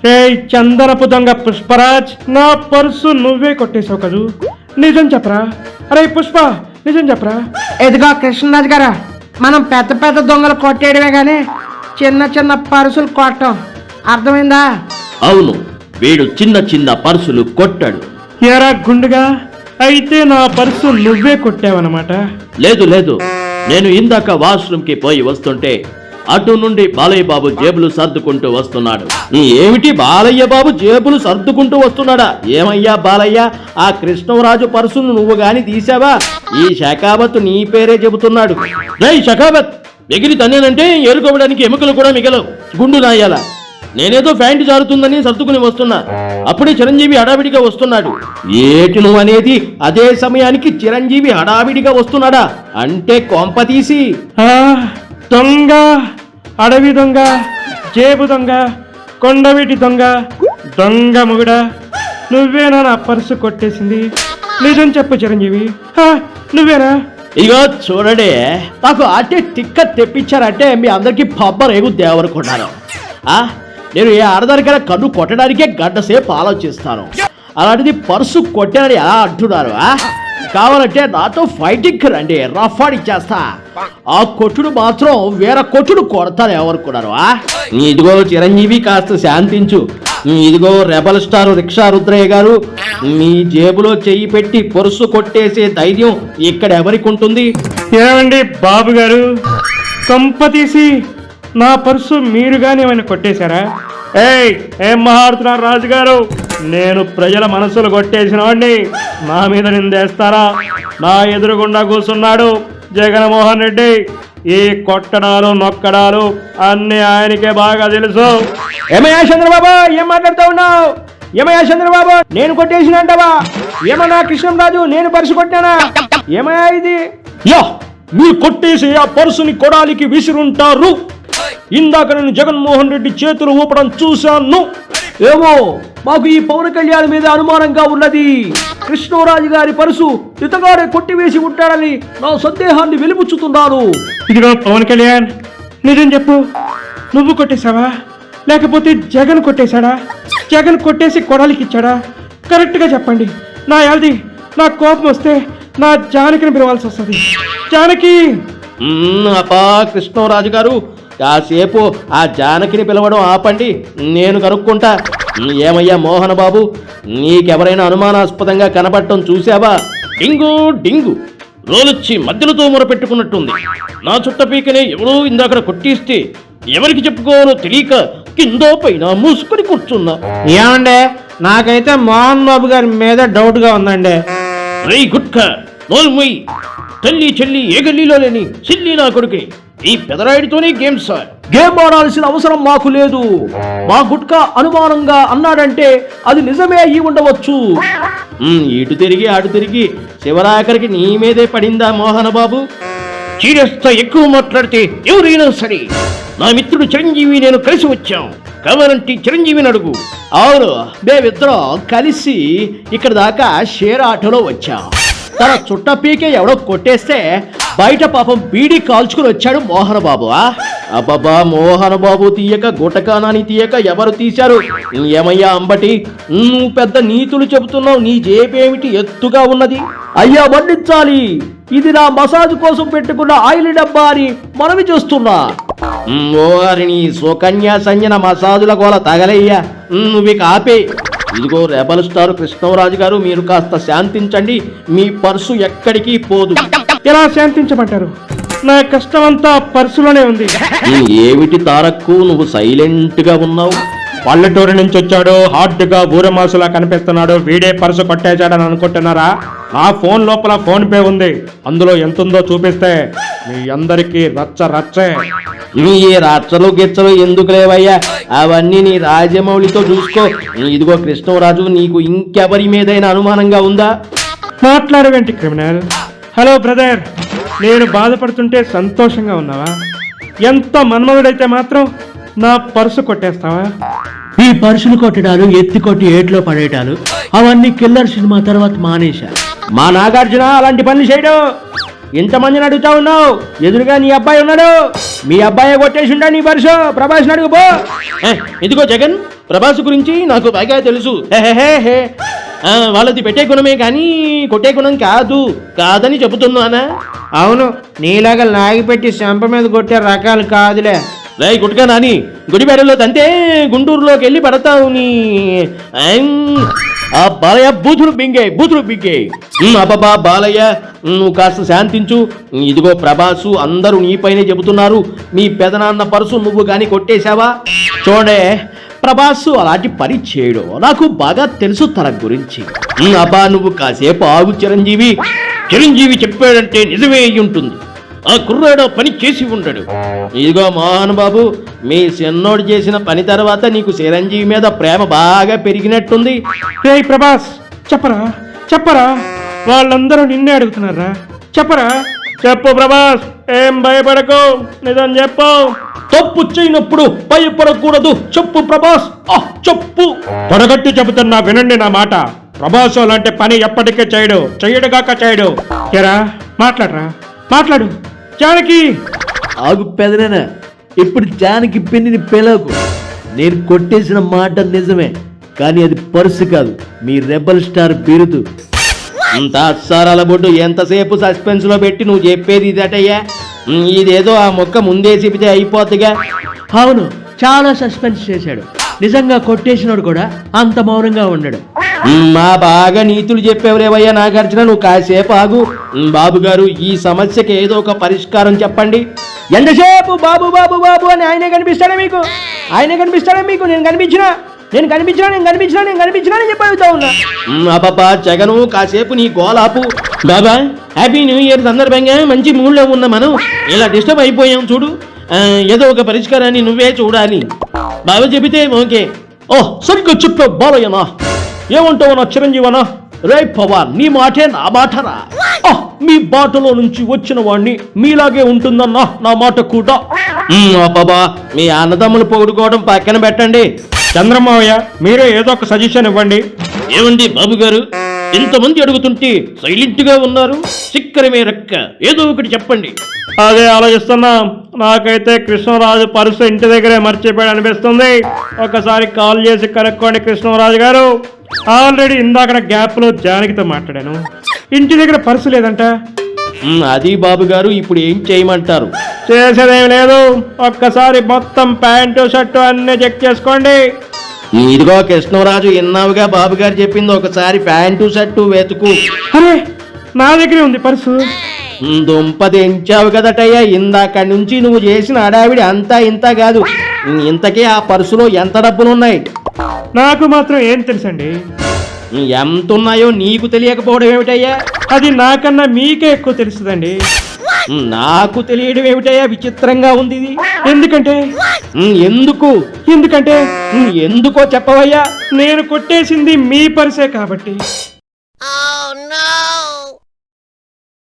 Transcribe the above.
రే చందనపు దొంగ పుష్పరాజ్, నా పర్సు నువ్వే కొట్టేశావు కదూ, నిజం చెప్పరా? అరే పుష్ప, నిజం చెప్పరా? ఎదిగో కృష్ణరాజు గారు, మనం పెద్ద పెద్ద దొంగలు కొట్టేయడమే కానీ చిన్న చిన్న పర్సులు కొట్టం, అర్థమైందా? అవును, వీడు చిన్న చిన్న పర్సులు కొట్టాడు. ఎరా గుండుగా, అయితే నా పర్సు నువ్వే కొట్టావన్నమాట. లేదు లేదు, నేను ఇందాక వాష్రూమ్కి పోయి వస్తుంటే అటు నుండి బాలయ్య బాబు జేబులు సర్దుకుంటూ వస్తున్నాడు. ఏమిటి బాలయ్య బాబు జేబులు సర్దుకుంటూ వస్తున్నాడా? ఏమయ్యా బాలయ్య, ఆ కృష్ణరాజు పర్సును నువ్వు గాని తీసావా? ఈ శకావత్ నీ పేరే చెబుతున్నాడు. రే శకావత్, ఎగిరి తన్నేనంటే ఏరుకోవడానికి ఎముకలు కూడా మిగలవు, గుండు నాయాల. నేనేదో ప్యాంటు జారుతుందని సర్దుకుని వస్తున్నా, అప్పుడే చిరంజీవి హడావిడిగా వస్తున్నాడు. ఏటి నువ్వు అనేది? అదే సమయానికి చిరంజీవి హడావిడిగా వస్తున్నాడా అంటే కొంప తీసి దొంగ, అడవి దొంగ, జేబు దొంగ, కొండవీటి దొంగ, దొంగ మొగుడా, నువ్వేనా నా పర్సు కొట్టేసింది? నిజం చెప్పు చిరంజీవి, నువ్వేనా? ఇగో చూడండి, నాకు అటే టిక్క తెప్పించారంటే మీ అందరికి పబ్బ రేగు దేవనుకున్నాను. నేను ఏ ఆడదానికైనా కన్ను కొట్టడానికే గంటసేపు ఆలోచిస్తాను, అలాంటిది పర్సు కొట్టానని ఎలా అంటున్నారు? కావాలంటే నాతో ఫైటింగ్ రండి, రఫాడ్ ఇచ్చేస్తా. ఆ కొట్టుడు మాత్రం వేరే కొట్టుడు కొడతాను ఎవరుకున్నారు. ఇదిగో చిరంజీవి, కాస్త శాంతించు. ఇదిగో రెబల్ స్టార్ రిక్షా రుద్రయ్య గారు, మీ జేబులో చెయ్యి పెట్టి పర్సు కొట్టేసే ధైర్యం ఇక్కడ ఎవరికి ఉంటుంది? ఏమండి బాబు గారు, కొంప తీసి నా పర్సు మీరు గాని ఏమైనా కొట్టేశారా? ఏం మాట్లాడుతున్నారు రాజుగారు? నేను ప్రజల మనసులు కొట్టేసిన వాడిని నా మీద నిందేస్తారా? నా ఎదురుగుండా కూర్చున్నాడు జగన్మోహన్ రెడ్డి. ఈ కొట్టడాలు నొక్కడాలు అన్ని ఆయనకే బాగా తెలుసు. ఏమయ్యా చంద్రబాబు, ఏం మాట్లాడుతూ ఉన్నావు? ఏమయ్యా చంద్రబాబు, నేను కొట్టేసిన అంటావా? ఏమన్నా కృష్ణరాజు, నేను పర్సు కొట్టానా? ఏమయ్యా ఇది? యా, మీరు కొట్టేసి ఆ పర్సుని కొడాలికి విసిరుంటారు. ఇందాక నేను జగన్మోహన్ రెడ్డి చేతులు ఊపడం చూశాను. ఏమో మాకు ఈ పవన్ కళ్యాణ్ మీద అనుమానంగా ఉన్నది. కృష్ణరాజు గారి పరుసు ఇతగాడే కొట్టివేసి ఉంటాడని నా సందేహాన్ని వెలిబుచ్చుతున్నాను. ఇదిగో పవన్ కళ్యాణ్, నిజం చెప్పు, నువ్వు కొట్టేశావా లేకపోతే జగన్ కొట్టేశాడా? జగన్ కొట్టేసి కొడాలికి ఇచ్చాడా? కరెక్ట్గా చెప్పండి. నా యాది, నా కోపం వస్తే నా జానకిని పిలవాల్సి వస్తుంది. జానకి! అబ్బా కృష్ణరాజు గారు, కాసేపు ఆ జానకిని పిలవడం ఆపండి, నేను కనుక్కుంటా. ఏమయ్యా మోహన్ బాబు, నీకెవరైనా అనుమానాస్పదంగా కనబడటం చూసావా? డింగు డింగు రోలొచ్చి మధ్యలతో మొరపెట్టుకున్నట్టుంది. నా చుట్టపీకనే ఎవరో ఇందాక కొట్టిస్తే ఎవరికి చెప్పుకోవాలో తెలియక కిందో పైన మూసుకొని కూర్చున్నా. ఏమండే, నాకైతే మోహన్ బాబు గారి మీద డౌట్ గా ఉందండి. రేయ్ గుట్కా, నోల్మొయ్. తల్లి చెల్లి ఏ గల్లీలో లేని చిల్లి నా కొడుకుని ఈ పెదరాయుడితోనే గేమ్ ఆడాల్సిన అవసరం మాకు లేదు. మా గుట్కా అనుమానంగా అన్నాడంటే అది నిజమే అయ్యి ఉండవచ్చు. ఇటు తిరిగి అటు తిరిగి శివరాఖరికి నీ మీదే పడిందా మోహన్ బాబు? సీరియస్తో ఎక్కువ మాట్లాడితే ఎవరైనా సరే, నా మిత్రుడు చిరంజీవి నేను కలిసి వచ్చాం, కావాలంటే చిరంజీవిని అడుగు. అవును, మేమిద్దరం కలిసి ఇక్కడ దాకా షేర్ ఆటోలో వచ్చాం. తన చుట్ట పీకే ఎవడో కొట్టేస్తే బయట పాపం బీడీ కాల్చుకుని వచ్చాడు మోహన్ బాబు. అబ్బబ్బా, మోహన్ బాబు తీయక గుటకానాని తీయక ఎవరు తీశారు? ఏమయ్యా అంబటి, నువ్వు పెద్ద నీతులు చెబుతున్నావు, నీ జేబేమిటి ఎత్తుగా ఉన్నది? అయ్యా మన్నించాలి, ఇది నా మసాజ్ కోసం పెట్టుకున్న ఆయిల్ డబ్బా అని మనవి చేస్తున్నా. ఓరిని సుకన్యా సంజన మసాజుల గోల తగలయ్యా, నువ్వు ఆపే. ఇదిగో రెబల్ స్టార్ కృష్ణరాజు గారు, మీరు కాస్త శాంతించండి, మీ పర్సు ఎక్కడికి పోదు. ఎలా శాంతించమంటారు? నా కష్టం అంతా పర్సులోనే ఉంది. ఏమిటి తారక్కు, నువ్వు సైలెంట్ గా ఉన్నావు? పల్లెటూరు నుంచి వచ్చాడు, హార్డ్ గా ఊరమాసులా కనిపిస్తున్నాడు, వీడే పర్సు కొట్టేశాడని అనుకుంటున్నారా? నా ఫోన్ లోపల ఫోన్ పే ఉంది, అందులో ఎంతుందో చూపిస్తే మీ అందరికీ రచ్చ రచ్చే. నీ రచ్చలు గిచ్చలు ఎందుకు లేవయ్యా, అవన్నీ నీ రాజమౌళితో చూసుకో. ఇదిగో కృష్ణరాజు, నీకు ఇంకెవరి మీదైనా అనుమానంగా ఉందా? మాట్లాడవేంటి క్రిమినల్? హలో బ్రదర్, నేను బాధపడుతుంటే సంతోషంగా ఉన్నావా? ఎంత మన్మధుడైతే మాత్రం నా పర్సు కొట్టేస్తావా? ఈ పర్సులు కొట్టడాలు, ఎత్తి కొట్టి ఏట్లో పడేటాలు అవన్నీ కిల్లర్ సినిమా తర్వాత మానేశా. మా నాగార్జున అలాంటి పనులు చేయడు. ఇంతమందిని అడుగుతా ఉన్నావు, ఎదురుగా నీ అబ్బాయి ఉన్నాడు, మీ అబ్బాయి కొట్టేసి ఉండా నీ పర్సు. ప్రభాస్ అడుగు పో. ఇదిగో జగన్, ప్రభాస్ గురించి నాకు బాగా తెలుసు. హే. వాళ్ళది పెట్టే గుణమే కానీ కొట్టే గుణం కాదని చెబుతున్నానా? అవును, నీలాగా లాగిపెట్టి చెంప మీద కొట్టే రకాలు కాదులే. రేయ్ గుట్కా నాని, గుడిబెడలో తంతే గుంటూరులోకి వెళ్ళి పడతావు నీ ఆ బాలయ్య బూతులు బింగే. అబ్బా బాలయ్య, నువ్వు కాస్త శాంతించు. ఇదిగో ప్రభాసు, అందరూ నీపైనే చెబుతున్నారు. మీ పెదనాన్న పరుసు నువ్వు కానీ కొట్టేశావా? చూడే, ప్రభాసు అలాంటి పని చేయడు, నాకు బాగా తెలుసు తన గురించి. అబ్బా నువ్వు కాసేపు ఆగు చిరంజీవి చెప్పాడంటే నిజమే అయి ఉంటుంది. ఆ కుర్రాడు పని చేసి ఉండడు. ఇదిగో మోహన్ బాబు, మీ చిన్నోడు చేసిన పని తర్వాత నీకు చిరంజీవి మీద ప్రేమ బాగా పెరిగినట్టుంది. రేయ్ ప్రభాస్, చెప్పరా వాళ్ళందరూ నిన్నే అడుగుతున్నారా? చెప్పు ప్రభాస్, ఏం భయపడకు, నిజం చెప్పు. తప్పు చేయనప్పుడు భయపడకూడదు. చెప్పు ప్రభాస్, చెప్పు. తొడగట్టు చెబుతున్నా, వినండి నా మాట. ప్రభాస్ అలాంటి పని ఎప్పటికీ చేయడుగాక చేయడు. ఎరా మాట్లాడు జానకి. ఆగు పెదనాన్న, ఇప్పుడు జానకి పెన్నిని పిలకు. నేను కొట్టేసిన మాట నిజమే, కానీ అది పర్సు కాదు, మీ రెబల్ స్టార్ బిరుదు. అసారాల బొడ్డు, ఎంతసేపు సస్పెన్స్ లో పెట్టి నువ్వు చెప్పేది ఇదటయ్యా? ఇదేదో ఆ మొక్క ముందే చెబితే అయిపోద్దిగా. అవును, చాలా సస్పెన్స్ చేశాడు. నిజంగా కొట్టేసినోడు కూడా అంత మౌనంగా ఉండడు. మా బాగా నీతులు చెప్పేవలేవయ్యా నాగార్జున, నువ్వు కాసేపు ఆగు. బాబు గారు, ఈ సమస్యకి ఏదో ఒక పరిష్కారం చెప్పండి. ఎంతసేపు బాబు బాబు బాబు అని ఆయనే కనిపిస్తాడా మీకు? నేను కనిపించినా అని చెప్పి ఉన్నా. అబ్బా జగను, కాసేపు నీ గోలాపు. బాబా, హ్యాపీ న్యూ ఇయర్ సందర్భంగా మంచి మూడ్లో ఉన్న మనం ఇలా డిస్టర్బ్ అయిపోయాం చూడు. ఏదో ఒక పరిష్కారాన్ని నువ్వే చూడాలి. బాబా చెబితే ఓకే. సరిగ్గా చెప్పావు బాలయ్యనా. ఏమంటావు నా చిరంజీవనా? రే పవన్, నీ మాటే నా మాటరా. మీ బాటలో నుంచి వచ్చిన వాడిని మీలాగే ఉంటుందన్నా నా మాట కూడా. బాబా, మీ అన్నదమ్ములు పొగుడుకోవడం పక్కన పెట్టండి. చంద్రమావయ్య, మీరే ఏదో ఒక సజెషన్ ఇవ్వండి. ఏమండి బాబు గారు, ఇంతమంది అడుగుతుంటే సైలెంట్ గా ఉన్నారు. చిక్కరమే రెక్క, ఏదో ఒకటి చెప్పండి. అదే ఆలోచిస్తున్నా. నాకైతే కృష్ణరాజు పర్సు ఇంటి దగ్గరే మర్చిపోయాడు అనిపిస్తుంది. ఒకసారి కాల్ చేసి కనుక్కోండి కృష్ణరాజు గారు. ఆల్రెడీ ఇందాక గ్యాప్ లో జానకితో మాట్లాడాను. ఇంటి దగ్గర పర్సు లేదంట. అది బాబు గారు, ఇప్పుడు ఏం చేయమంటారు? చేసేదేం లేదు, ఒక్కసారి మొత్తం ప్యాంటు షర్టు అన్ని చెక్ చేసుకోండి. ఇదిగో కృష్ణరాజు, విన్నావుగా బాబు గారు చెప్పింది. ఒకసారి ప్యాంటు షర్టు వెతుకు. అరే, నా దగ్గరే ఉంది పర్సు. దుంప తెంచావు కదటయ్యా, ఇందాక నుంచి నువ్వు చేసిన హడావిడి అంతా ఇంత కాదు. ఇంతకీ ఆ పర్సులో ఎంత డబ్బులున్నాయి? నాకు మాత్రం ఏం తెలుసండి. ఎంతున్నాయో నీకు తెలియకపోవడం ఏమిటయ్యా? అది నాకన్నా మీకే ఎక్కువ తెలుస్తుందండి. నాకు తెలియడం ఏమిటయ్యా? విచిత్రంగా ఉంది ఇది. ఎందుకంటే ఎందుకో చెప్పవయ్యా. నేను కొట్టేసింది మీ పర్సే కాబట్టి.